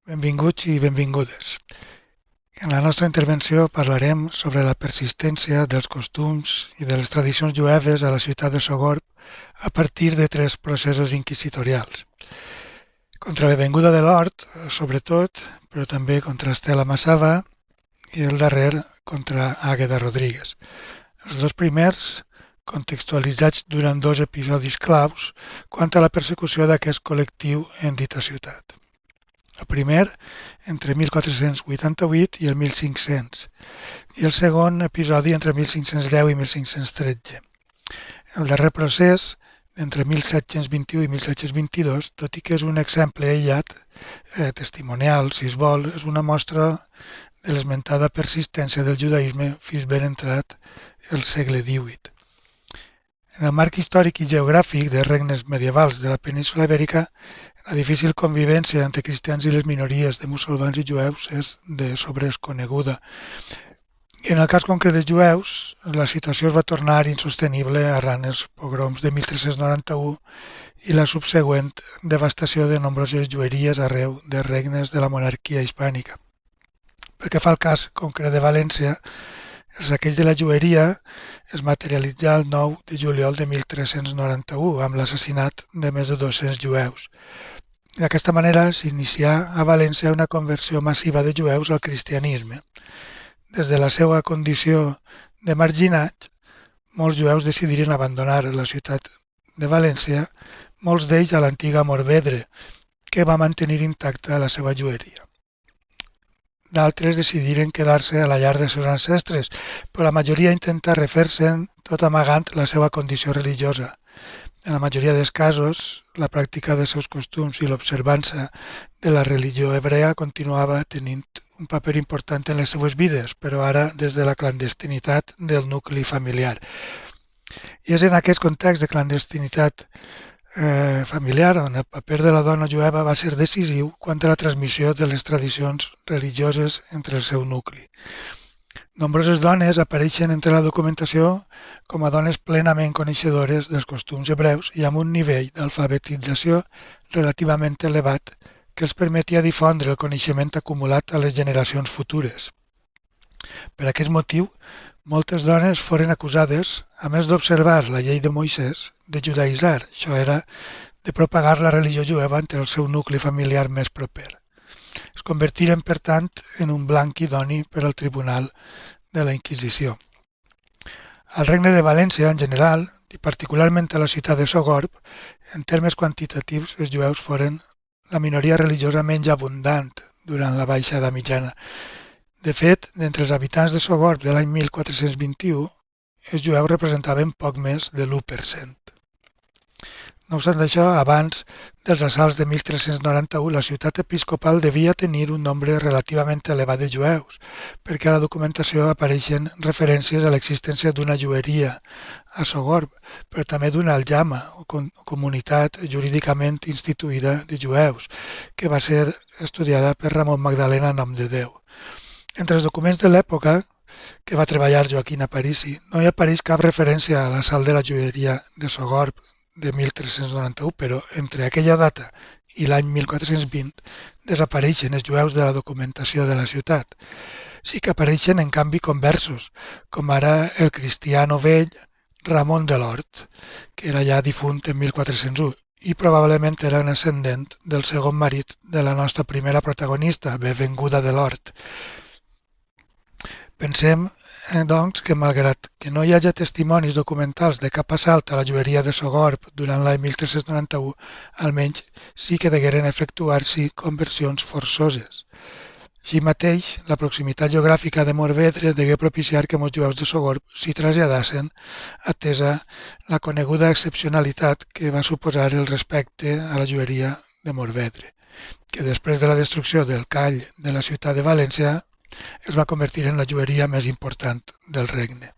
Benvinguts i benvingudes. En la nostra intervenció parlarem sobre la persistència dels costums i de les tradicions jueves a la ciutat de Sogorb a partir de tres processos inquisitorials. Contra la Benvinguda de l'Hort, sobretot, però també contra Estela Massava i el darrer contra Àgueda Rodríguez. Els dos primers contextualitzats durant dos episodis claus quant a la persecució d'aquest col·lectiu en dita ciutat. El primer entre 1488 i el 1500 i el segon episodi entre 1510 i 1513. El darrer procés entre 1721 i 1722, tot i que és un exemple aïllat, testimonial, si es vol, és una mostra de l'esmentada persistència del judaïsme fins ben entrat el segle XVIII. En el marc històric i geogràfic de regnes medievals de la península ibèrica, la difícil convivència entre cristians i les minories de musulmans i jueus és de sobres coneguda. En el cas concret dels jueus, la situació es va tornar insostenible arran els pogroms de 1391 i la subsegüent devastació de nombroses jueries arreu de regnes de la monarquia hispànica. Pel que fa al cas concret de València, el saqueig de la jueria es materialitzà el 9 de juliol de 1391 amb l'assassinat de més de 200 jueus. D'aquesta manera s'inicià a València una conversió massiva de jueus al cristianisme. Des de la seva condició de marginats, molts jueus decidiren abandonar la ciutat de València, molts d'ells a l'antiga Morvedre, que va mantenir intacta la seva jueria. D'altres decidiren quedar-se a la llar dels seus ancestres, però la majoria intenta refer-se'n tot amagant la seva condició religiosa. En la majoria dels casos, la pràctica dels seus costums i l'observança de la religió hebrea continuava tenint un paper important en les seues vides, però ara des de la clandestinitat del nucli familiar. I és en aquest context de clandestinitat familiar on el paper de la dona jueva va ser decisiu quant a la transmissió de les tradicions religioses entre el seu nucli. Nombroses dones apareixen entre la documentació com a dones plenament coneixedores dels costums hebreus i amb un nivell d'alfabetització relativament elevat que els permetia difondre el coneixement acumulat a les generacions futures. Per aquest motiu, moltes dones foren acusades, a més d'observar la llei de Moisès, de judaïtzar, això era, de propagar la religió jueva entre el seu nucli familiar més proper. Es convertiren, per tant, en un blanc idoni per al Tribunal de la Inquisició. Al Regne de València, en general, i particularment a la ciutat de Sogorb, en termes quantitatius, els jueus foren la minoria religiosa menys abundant durant la baixada mitjana. De fet, d'entre els habitants de Sogorb de l'any 1421, els jueus representaven poc més de l'1%. No obstant això, abans dels assalts de 1391, la ciutat episcopal devia tenir un nombre relativament elevat de jueus, perquè a la documentació apareixen referències a l'existència d'una jueria a Sogorb, però també d'una aljama, o comunitat jurídicament instituïda de jueus, que va ser estudiada per Ramon Magdalena en nom de Déu. Entre els documents de l'època que va treballar Joaquín Aparici, no hi apareix cap referència a l'assalt de la jueria de Sogorb de 1391, però entre aquella data i l'any 1420 desapareixen els jueus de la documentació de la ciutat. Sí que apareixen, en canvi, conversos, com ara el cristiano vell Ramon de l'Hort, que era ja difunt en 1401, i probablement era un ascendent del segon marit de la nostra primera protagonista, Benvinguda de l'Hort. Pensem, doncs, que malgrat que no hi hagi testimonis documentals de cap assalt a la jueria de Sogorb durant l'any 1391, almenys sí que degueren efectuar-s'hi conversions forçoses. Així mateix, la proximitat geogràfica de Morvedre degué propiciar que molts jueus de Sogorb s'hi traslladassin, atesa la coneguda excepcionalitat que va suposar el respecte a la jueria de Morvedre, que després de la destrucció del call de la ciutat de València es va convertir en la jueria més important del regne.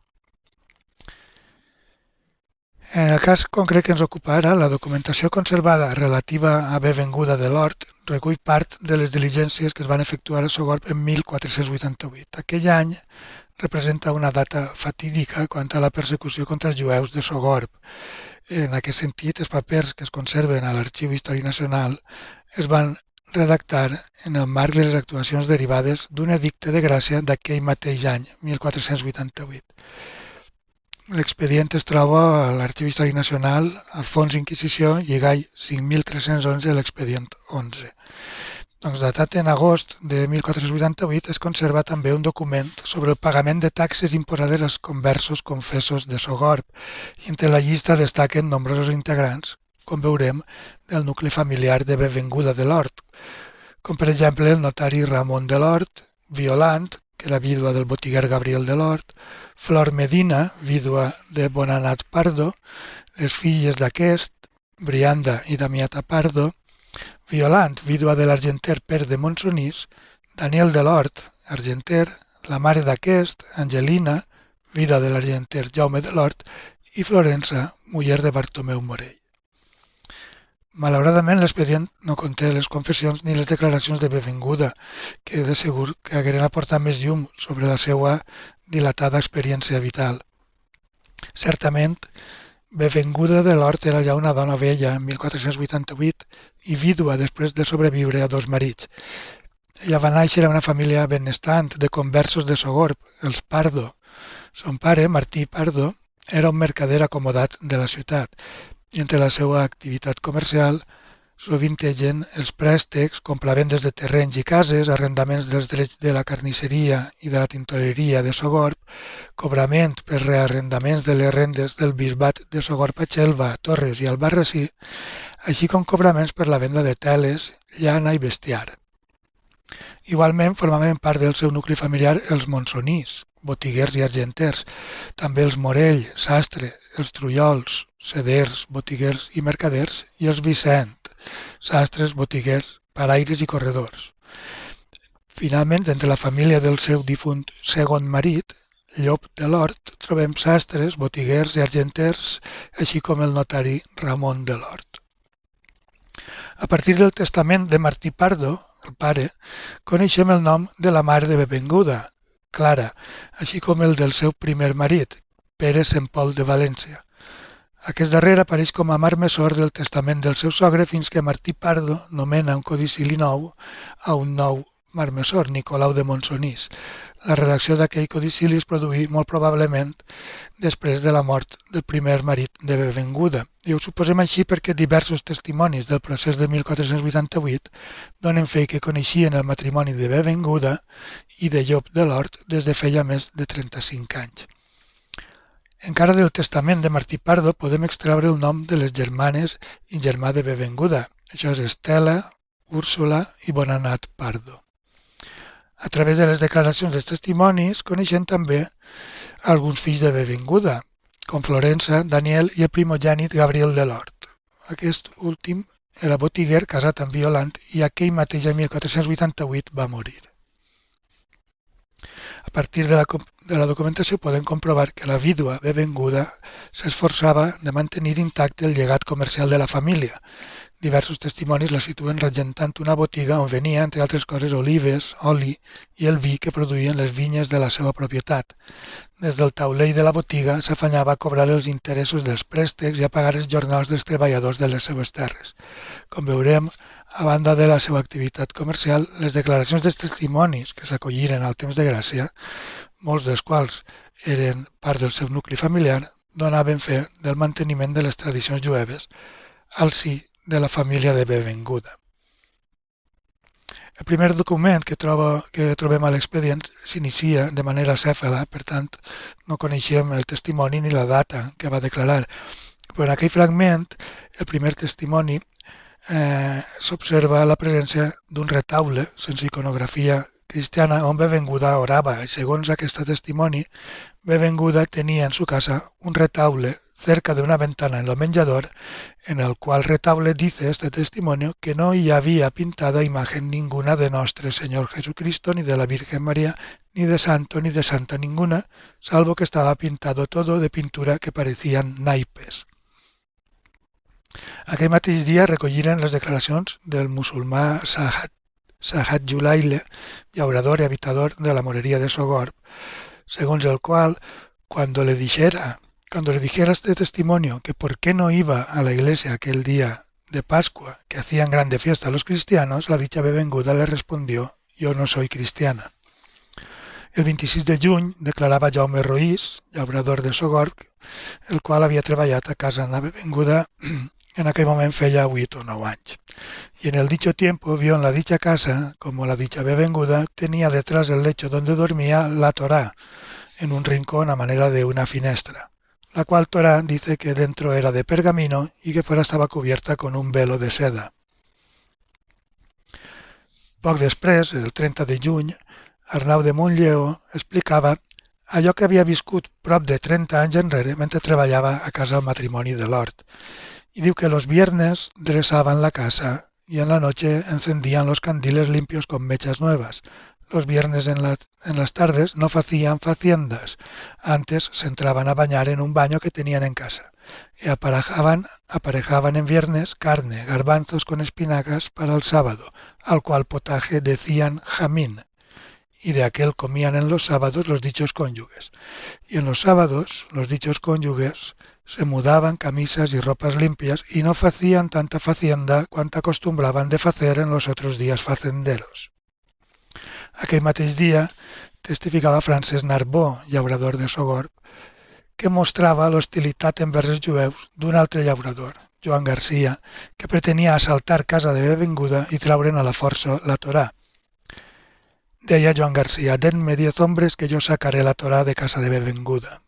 En el cas concret que ens ocupa ara, la documentació conservada relativa a Benvinguda de l'Hort recull part de les diligències que es van efectuar a Sogorb en 1488. Aquell any representa una data fatídica quant a la persecució contra els jueus de Sogorb. En aquest sentit, els papers que es conserven a l'Arxiu Històric Nacional es van redactar en el marc de les actuacions derivades d'un edicte de gràcia d'aquell mateix any, 1488. L'expedient es troba a l'Arxiu Històric Nacional, al Fons Inquisició, lligall 5311, l'expedient 11. Doncs datat en agost de 1488 es conserva també un document sobre el pagament de taxes imposades als conversos confessos de Sogorb i entre la llista destaquen nombrosos integrants, com veurem, del nucli familiar de Benvinguda de l'Hort, com per exemple el notari Ramon de l'Hort, Violant, que era vídua del botiguer Gabriel de l'Hort, Flor Medina, vídua de Bonanat Pardo, les filles d'aquest, Brianda i Damiata Pardo, Violant, vídua de l'argenter Pere de Monsonís, Daniel de l'Hort, argenter, la mare d'aquest, Angelina, vídua de l'argenter Jaume de l'Hort, i Florença, muller de Bartomeu Morell. Malauradament, l'expedient no conté les confessions ni les declaracions de Benvinguda, que de segur que hagueren aportat més llum sobre la seva dilatada experiència vital. Certament, Benvinguda de l'Hort era ja una dona vella en 1488 i vídua després de sobreviure a 2 marits. Ella va néixer a una família benestant de conversos de Sogorb, els Pardo. Son pare, Martí Pardo, era un mercader acomodat de la ciutat i entre la seva activitat comercial sovintegen els préstecs, compravendes de terrenys i cases, arrendaments dels drets de la carnisseria i de la tintoreria de Sogorb, cobrament per rearrendaments de les rendes del bisbat de Sogorb a Xelva, Torres i Albarrasí, així com cobraments per la venda de teles, llana i bestiar. Igualment formaven part del seu nucli familiar els Monsonís, botiguers i argenters, també els Morell, sastre, els Trullols, seders, botiguers i mercaders, i els Vicent, sastres, botiguers, paraires i corredors. Finalment, entre la família del seu difunt segon marit, Llop de l'Hort, trobem sastres, botiguers i argenters, així com el notari Ramon de l'Hort. A partir del testament de Martí Pardo, el pare, coneixem el nom de la mare de Benvinguda, Clara, així com el del seu primer marit, Pere Sempol de València. Aquest darrer apareix com a marmessor del testament del seu sogre fins que Martí Pardo nomena un codicili nou a un nou marmessor, Nicolau de Monsonís. La redacció d'aquell codicili es produí molt probablement després de la mort del primer marit de Benvinguda. I ho suposem així perquè diversos testimonis del procés de 1488 donen fe que coneixien el matrimoni de Benvinguda i de Llop de l'Hort des de feia més de 35 anys. Encara del testament de Martí Pardo podem extreure el nom de les germanes i germà de Benvinguda. Això és Estela, Úrsula i Bonanat Pardo. A través de les declaracions dels testimonis coneixem també alguns fills de Benvinguda, com Florença, Daniel i el primogènit Gabriel de l'Hort. Aquest últim era botiguer, casat amb Violant, i aquell mateix any 1488 va morir. A partir de la documentació podem comprovar que la vídua Benvinguda s'esforçava de mantenir intacte el llegat comercial de la família. Diversos testimonis la situen regentant una botiga on venia, entre altres coses, olives, oli i el vi que produïen les vinyes de la seva propietat. Des del taulell de la botiga s'afanyava a cobrar els interessos dels préstecs i a pagar els jornals dels treballadors de les seves terres. Com veurem, a banda de la seva activitat comercial, les declaracions dels testimonis que s'acolliren al temps de gràcia, molts dels quals eren part del seu nucli familiar, donaven fe del manteniment de les tradicions jueves al si de la família de Benvinguda. El primer document que trobem a l'expedient s'inicia de manera acèfala, per tant, no coneixem el testimoni ni la data que va declarar. Però en aquell fragment, el primer testimoni, s'observa la presència d'un retaule sense iconografia cristiana on Benvinguda orava i segons aquest testimoni, Benvinguda tenia en su casa un retaule cerca de una ventana en el menjador, en el cual retaule dice este testimonio que no y había pintada imagen ninguna de nuestro Señor Jesucristo, ni de la Virgen María, ni de santo, ni de santa ninguna, salvo que estaba pintado todo de pintura que parecían naipes. Aquell mateix dia recolliren les declaracions del musulmà Sahat Julaile, llaurador y habitador de la morería de Sogorb, según el cual, cuando le dijera este testimonio que por qué no iba a la iglesia aquel día de Pascua, que hacían grande fiesta a los cristianos, la dicha bevenguda le respondió: «Yo no soy cristiana». El 26 de juny declarava Jaume Roís, llaurador de Sogorb, el qual havia treballat a casa na bevenguda en aquell moment feia 8 o 9 anys. Y en el dicho tiempo vio en la dicha casa, como la dicha bevenguda, tenía detrás del lecho donde dormía la Torá, en un rincón a manera de una finestra, la cual Torá dice que dentro era de pergamino y que fuera estaba cubierta con un velo de seda. Poc després, el 30 de juny, Arnau de Montlleó explicava allò que havia viscut prop de 30 anys enrere mentre treballava a casa al matrimoni de l'Hort. Y diu que los viernes dresaban la casa y en la noche encendían los candiles limpios con mechas nuevas. Los viernes en las tardes no hacían faciendas, antes se entraban a bañar en un baño que tenían en casa. Y aparejaban en viernes carne, garbanzos con espinacas para el sábado, al cual potaje decían jamín, y de aquel comían en los sábados los dichos cónyuges. Y en los sábados los dichos cónyuges se mudaban camisas y ropas limpias y no hacían tanta facienda cuanta acostumbraban de hacer en los otros días facenderos. Aquell mateix dia testificava Francesc Narbó, llaurador de Sogorb, que mostrava l'hostilitat envers els jueus d'un altre llaurador, Joan Garcia, que pretenia assaltar casa de bevenguda i traure'n a la força la Torà. Deia Joan Garcia: «Denme 10 hombres que yo sacaré la Torà de casa de bevenguda».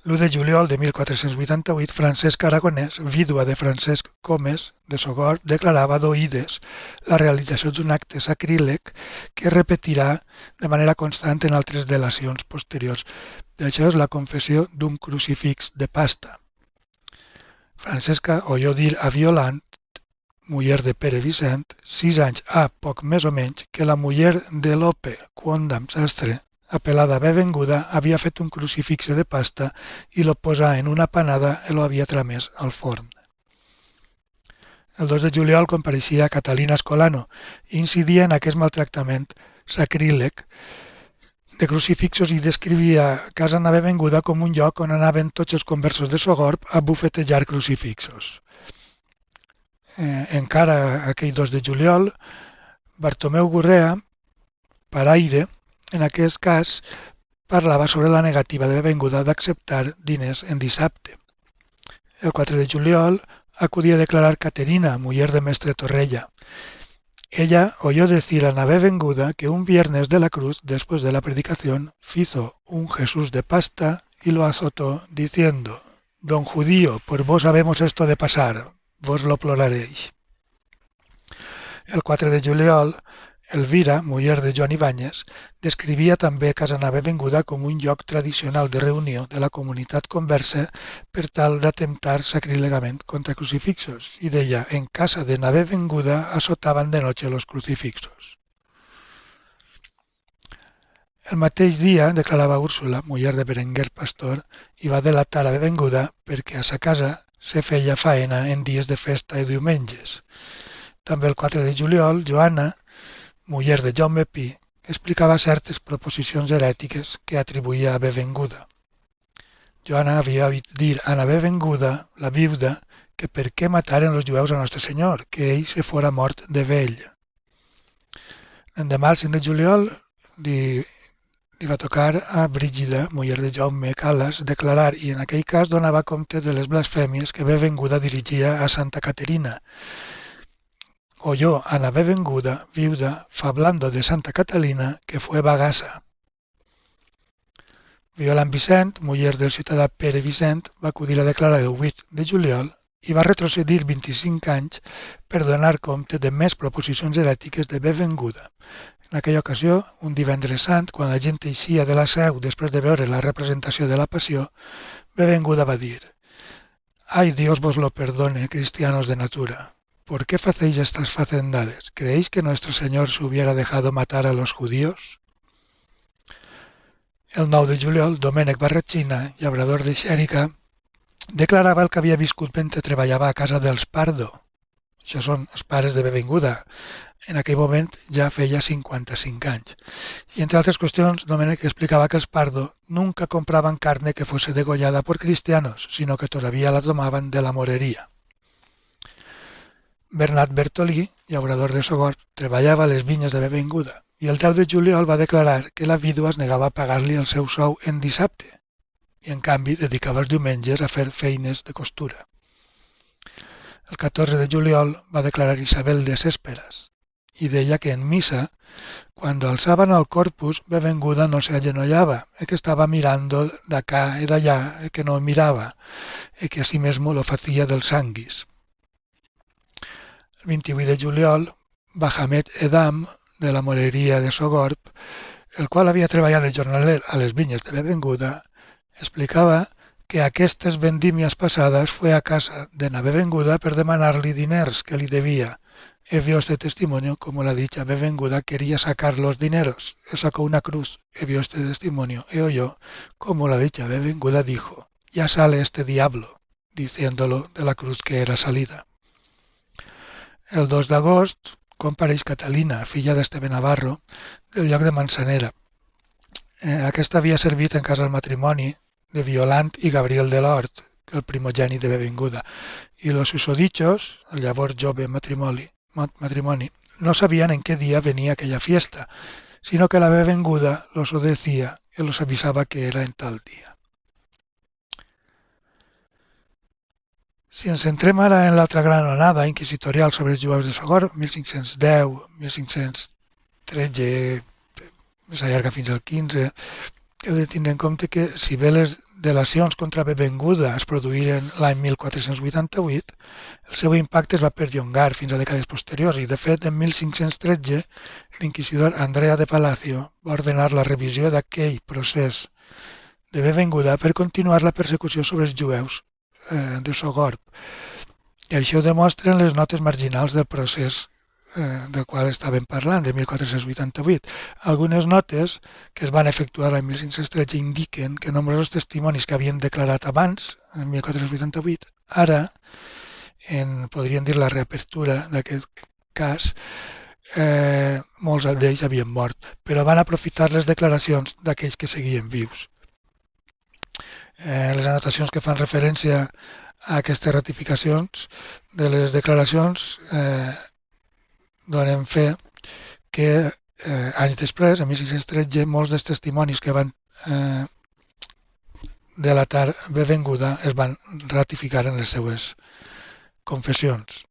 L'1 de juliol de 1488, Francesc Aragonès, vídua de Francesc Comes de Sogorb, declarava d'oïdes la realització d'un acte sacríleg que repetirà de manera constant en altres delacions posteriors. Això és la confessió d'un crucifix de pasta. Francesca oyó dir a Violant, muller de Pere Vicent, 6 anys poc més o menys, que la muller de Lope Quondam Sastre, apelada bevenguda, havia fet un crucifixe de pasta i lo posà en una panada i lo havia tramès al forn. El 2 de juliol compareixia Catalina Escolano i incidia en aquest maltractament sacríleg de crucifixos i descrivia casa na bevenguda com un lloc on anaven tots els conversos de Sogorb a bufetejar crucifixos. Encara aquell 2 de juliol, Bartomeu Gurrea, paraire, en aquest cas, parlava sobre la negativa de bevenguda d'acceptar diners en dissabte. El 4 de juliol acudia a declarar Caterina, muller de Mestre Torrella. Ella oyó decir a la bevenguda que un viernes de la cruz, después de la predicación, hizo un Jesús de pasta y lo azotó, diciendo: «Don judío, por vos sabemos esto de pasar, vos lo ploraréis». El 4 de juliol, Elvira, muller de Joan Ibáñez, descrivia també casa na bevenguda com un lloc tradicional de reunió de la comunitat conversa per tal d'atemptar sacrílegament contra crucifixos i deia: «En casa de na bevenguda azotaban de noche los crucifixos». El mateix dia, declarava Úrsula, muller de Berenguer Pastor, i va delatar a bevenguda perquè a sa casa se feia faena en dies de festa i diumenges. També el 4 de juliol, Joana, muller de Jaume Pi, explicava certes proposicions herètiques que atribuïa a bevenguda. Joana havia oït dir a na bevenguda, la viuda, que per què mataren els jueus a Nostre Senyor, que ell se fora mort de vell. L'endemà, el 5 de juliol, li va tocar a Brígida, muller de Jaume Calas, declarar, i en aquell cas donava compte de les blasfèmies que bevenguda dirigia a Santa Caterina. Oyó a la bevenguda, viuda, fablando de Santa Catalina, que fue bagassa. Violant Vicent, muller del ciutadà Pere Vicent, va acudir a declarar el 8 de juliol i va retrocedir 25 anys per donar compte de més proposicions herètiques de bevenguda. En aquella ocasió, un divendres sant, quan la gent eixia de la seu després de veure la representació de la passió, bevenguda va dir: «Ay, Dios vos lo perdone, cristianos de natura. ¿Por qué hacéis estas facendades? ¿Creéis que nuestro Señor se hubiera dejado matar a los judíos?» El 9 de juliol, Domènec Barratxina, llaurador de Xèrica, declarava el que havia viscut mentre treballava a casa dels Pardo. Això són els pares de bevenguda. En aquell moment ja feia 55 anys. Y entre altres qüestions, Domènec explicava que els Pardo nunca compraban carne que fuese degollada por cristianos, sino que todavía la tomaban de la morería. Bernat Bertolí, llaurador de Sogorb, treballava a les vinyes de Benvinguda i el 10 de juliol va declarar que la vídua es negava a pagar-li el seu sou en dissabte i, en canvi, dedicava els diumenges a fer feines de costura. El 14 de juliol va declarar Isabel de Césperas y deia que en misa, cuando alzaban al corpus, Benvinguda no se agenollaba, que estaba mirando de acá y de allá, que no miraba, que así mismo lo facía del sanguis. El 28 de juliol, Bahamet Edam, de la moreria de Sogorb, el qual havia treballat de jornaler a les vinyes de Benvinguda, explicava que aquestes vendimias passades fue a casa de na Benvinguda per demanar-li diners que li devia. He vio este testimonio como la dicha Benvinguda quería sacar los dineros. Sacó una cruz. He vio este testimonio. He oyó como la dicha Benvinguda dijo, ya sale este diablo, diciéndolo de la cruz que era salida. El 2 d'agost compareix Catalina, filla d'Esteve Navarro, del lloc de Manzanera. Aquesta havia servit en casa del matrimoni de Violant i Gabriel de l'Hort, el primogènit de Benvinguda, i los susodichos, el llavors jove matrimoni, no sabían en qué día venía aquella fiesta, sino que la Benvinguda los decía y los avisaba que era en tal día. Si ens centrem ara en l'altra gran onada inquisitorial sobre els jueus de Sogorb, 1510, 1513, s'allarga fins al 15, heu de tindre en compte que si bé les delacions contra Benvinguda es produïren l'any 1488, el seu impacte es va perllongar fins a dècades posteriors i, de fet, en 1513 l'inquisidor Andrea de Palacio va ordenar la revisió d'aquell procés de Benvinguda per continuar la persecució sobre els jueus de Sogorb. I això ho demostren les notes marginals del procés del qual estàvem parlant, de 1488. Algunes notes que es van efectuar l'any 1513 indiquen que nombrosos testimonis que havien declarat abans, en 1488, ara, podríem dir la reapertura d'aquest cas, molts d'ells havien mort, però van aprofitar les declaracions d'aquells que seguien vius. Les anotacions que fan referència a aquestes ratificacions de les declaracions donen fe que anys després, en 1613, molts dels testimonis que van delatar Benvinguda es van ratificar en les seues confessions.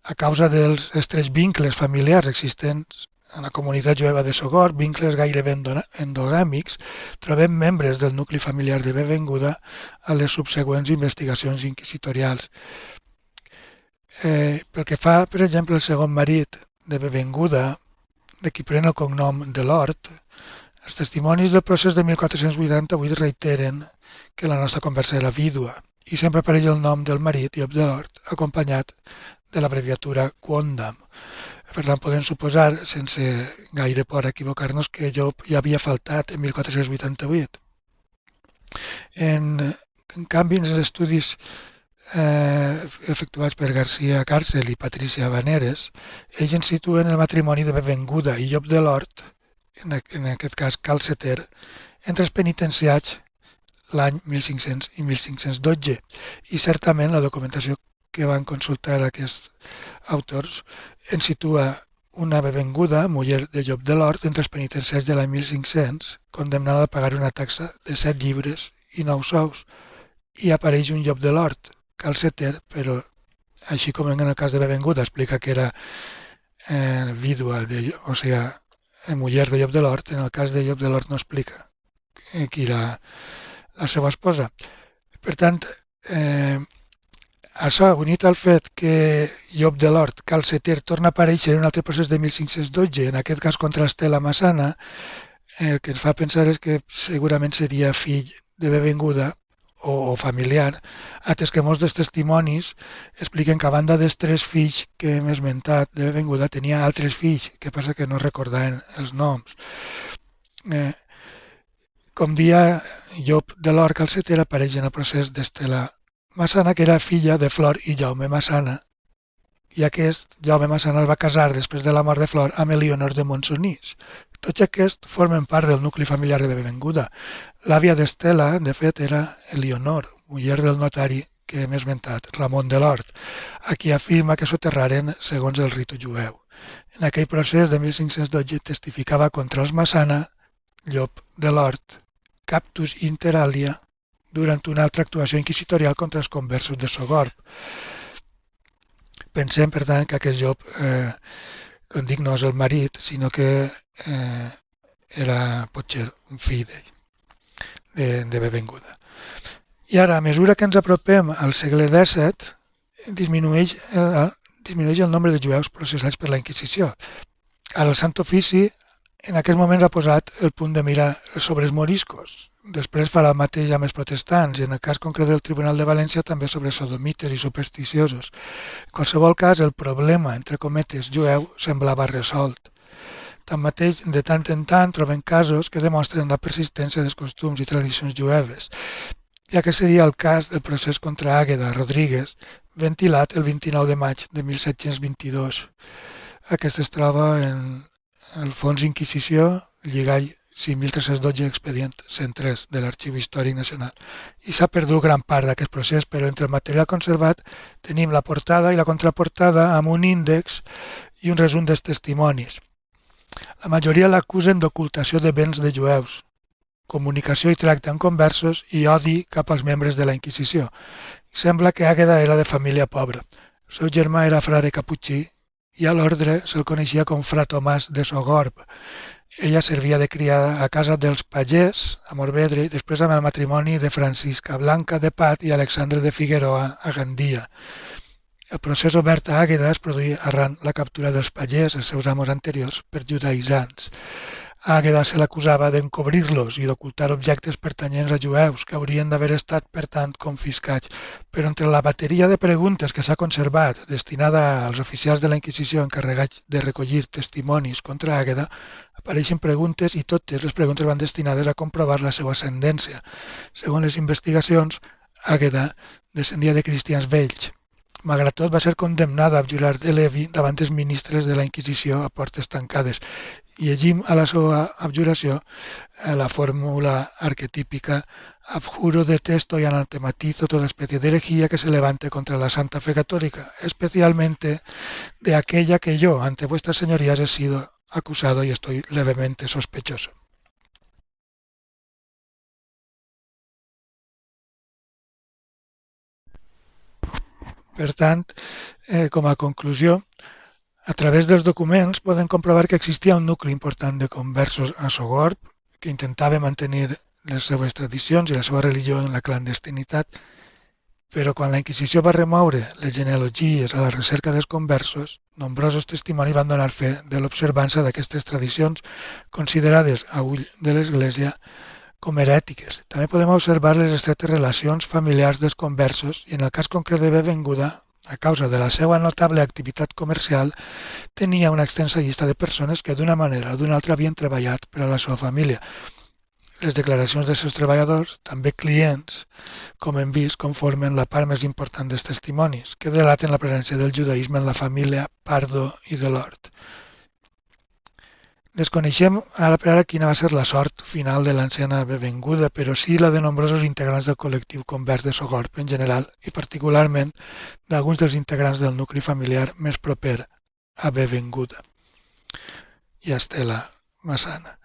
A causa dels estrets vincles familiars existents en la comunitat jueva de Sogorb, vincles gairebé endogàmics, trobem membres del nucli familiar de Benvinguda a les subsegüents investigacions inquisitorials. Pel que fa, per exemple, el segon marit de Benvinguda, de qui pren el cognom de l'Hort, els testimonis del procés de 1488 reiteren que la nostra conversa era vídua i sempre apareix el nom del marit, Llop de l'Hort, acompanyat de l'abreviatura Quondam. Per tant, podem suposar, sense gaire por a equivocar-nos, que Llop ja havia faltat en 1488. En canvi, en els estudis efectuats per García Càrcel i Patricia Baneres, ells ens situen el matrimoni de Benvinguda i Llop de l'Hort, en aquest cas calceter, entre els penitenciats l'any 1500 i 1512. I certament la documentació que van consultar aquests autors ens situa una Benvinguda, muller de Llop de l'Hort, entre els penitenciats de l'any 1500, condemnada a pagar una taxa de 7 llibres i 9 sous. I apareix un Llop de l'Hort, calceter, però així com en el cas de Benvinguda explica que era vídua, o sigui, muller de Llop de l'Hort, en el cas de Llop de l'Hort no explica qui era la seva esposa. Per tant, això, unit al fet que Llop de l'Hort, calceter, torna a aparèixer en un altre procés de 1512, en aquest cas contra Estela Massana, el que ens fa pensar és que segurament seria fill de Benvinguda o familiar, atès que molts dels testimonis expliquen que a banda dels 3 fills que hem esmentat de Benvinguda tenia altres fills, que passa que no recordaven els noms. Com dia, Llop de l'Hort calceter apareix en el procés d'Estela Massana, que era filla de Flor i Jaume Massana, i aquest, Jaume Massana, es va casar després de la mort de Flor amb Elionor de Montsonís. Tots aquests formen part del nucli familiar de Benvinguda. L'àvia d'Estela, de fet, era Elionor, muller del notari que hem esmentat, Ramon de l'Hort, a qui afirma que soterraren segons el ritu jueu. En aquell procés de 1512 testificava contra els Massana, Llop de l'Hort, Captus inter alia, durant una altra actuació inquisitorial contra els conversos de Sogorb. Pensem, per tant, que aquest Llop, com dic, no és el marit, sinó que era potser un fill d'ell, de Bevenguda. I ara, a mesura que ens apropem al segle XVII, disminueix el nombre de jueus processats per la Inquisició. Ara el Sant Ofici en aquest moment ha posat el punt de mira sobre els moriscos. Després farà el mateix amb els protestants i en el cas concret del Tribunal de València també sobre sodomites i supersticiosos. En qualsevol cas, el problema, entre cometes, jueu semblava resolt. Tanmateix, de tant en tant trobem casos que demostren la persistència dels costums i tradicions jueves. I aquest seria el cas del procés contra Àgueda Rodríguez, ventilat el 29 de maig de 1722. Aquest es troba en el Fons Inquisició, lligall 5.312 expedient 103 de l'Arxiu Històric Nacional. I s'ha perdut gran part d'aquest procés, però entre el material conservat tenim la portada i la contraportada amb un índex i un resum dels testimonis. La majoria l'acusen d'ocultació de béns de jueus, comunicació i tracte amb conversos i odi cap als membres de la Inquisició. Sembla que Àgueda era de família pobra. El seu germà era frare caputxí i a l'ordre se'l coneixia com Fra Tomàs de Sogorb. Ella servia de criada a casa dels Pagès, a Morvedre, i després amb el matrimoni de Francisca Blanca de Pat i Alexandre de Figueroa a Gandia. El procés obert a Àgueda es produí arran la captura dels Pagès, els seus amos anteriors, per judaïsants. A Àgueda se l'acusava d'encobrir-los i d'ocultar objectes pertanyents a jueus que haurien d'haver estat, per tant, confiscats. Però entre la bateria de preguntes que s'ha conservat, destinada als oficials de la Inquisició encarregats de recollir testimonis contra Àgueda, apareixen preguntes i totes les preguntes van destinades a comprovar la seva ascendència. Segons les investigacions, Àgueda descendia de cristians vells. Malgrat tot, va ser condemnada a abjurar de Levi davant dels ministres de la Inquisició a portes tancades. I llegim a la seva abjuració la fórmula arquetípica abjuro, detesto y anatematizo toda especie de herejía que se levante contra la Santa Fe Católica, especialmente de aquella que yo, ante vuestras señorías, he sido acusado y estoy levemente sospechoso. Per tant, com a conclusió, a través dels documents podem comprovar que existia un nucli important de conversos a Sogorb que intentava mantenir les seves tradicions i la seva religió en la clandestinitat, però quan la Inquisició va remoure les genealogies a la recerca dels conversos, nombrosos testimonis van donar fe de l'observança d'aquestes tradicions considerades a ull de l'Església com herètiques. També podem observar les estretes relacions familiars dels conversos i en el cas concret de Bevenguda, a causa de la seva notable activitat comercial, tenia una extensa llista de persones que d'una manera o d'una altra havien treballat per a la seva família. Les declaracions dels seus treballadors, també clients, com hem vist, conformen la part més important dels testimonis, que delaten la presència del judaïsme en la família Pardo i de l'Hort. Desconeixem ara per ara quina va ser la sort final de l'anciana Bevenguda, però sí la de nombrosos integrants del col·lectiu convers de Sogorb en general i particularment d'alguns dels integrants del nucli familiar més proper a Bevenguda i a Estela Massana.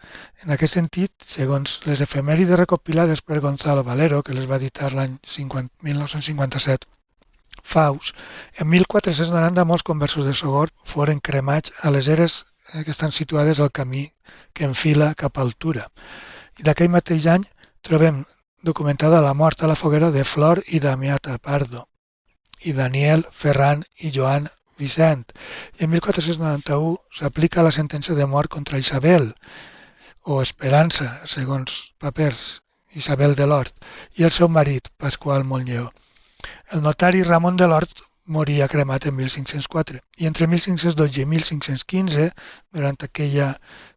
En aquest sentit, segons les efemèrides recopilades per Gonzalo Valero, que les va editar l'any 1957, Faus, en 1490 molts conversos de Sogorb foren cremats a les eres que estan situades al camí que enfila cap a Altura. I d'aquell mateix any trobem documentada la mort a la foguera de Flor i Damiata Pardo, i Daniel, Ferran i Joan Vicent. I en 1491 s'aplica la sentència de mort contra Isabel, o Esperança, segons papers, Isabel de l'Hort, i el seu marit, Pasqual Montlleo. El notari Ramon de l'Hort moria cremat en 1504 i entre 1512 i 1515, durant aquella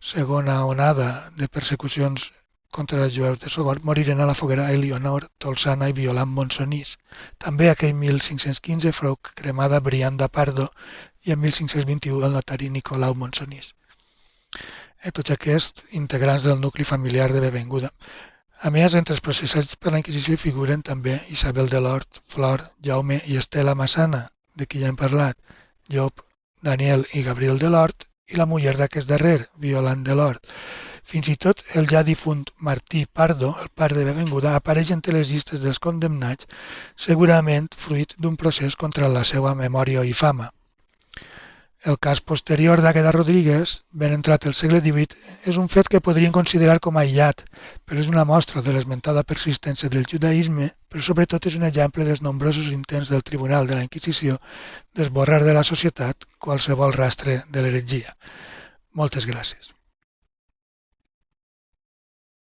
segona onada de persecucions contra els jueus de Sogorb, moriren a la foguera Elionor, Tolsana i Violant Monsonís. També aquell 1515 fou cremada Brianda Pardo i en 1521 el notari Nicolau Monsonís. Tots aquests integrants del nucli familiar de Bevenguda. A més, entre els processats per la Inquisició hi figuren també Isabel de l'Hort, Flor, Jaume i Estela Massana, de qui ja hem parlat, Llop, Daniel i Gabriel de l'Hort, i la muller d'aquest darrer, Violant de l'Hort. Fins i tot el ja difunt Martí Pardo, el pare de Benvinguda, apareix entre les llistes dels condemnats, segurament fruit d'un procés contra la seva memòria i fama. El cas posterior d'Àgueda Rodríguez, ben entrat el segle XVIII, és un fet que podrien considerar com aïllat, però és una mostra de l'esmentada persistència del judaïsme, però sobretot és un exemple dels nombrosos intents del Tribunal de la Inquisició d'esborrar de la societat qualsevol rastre de l'heretgia. Moltes gràcies.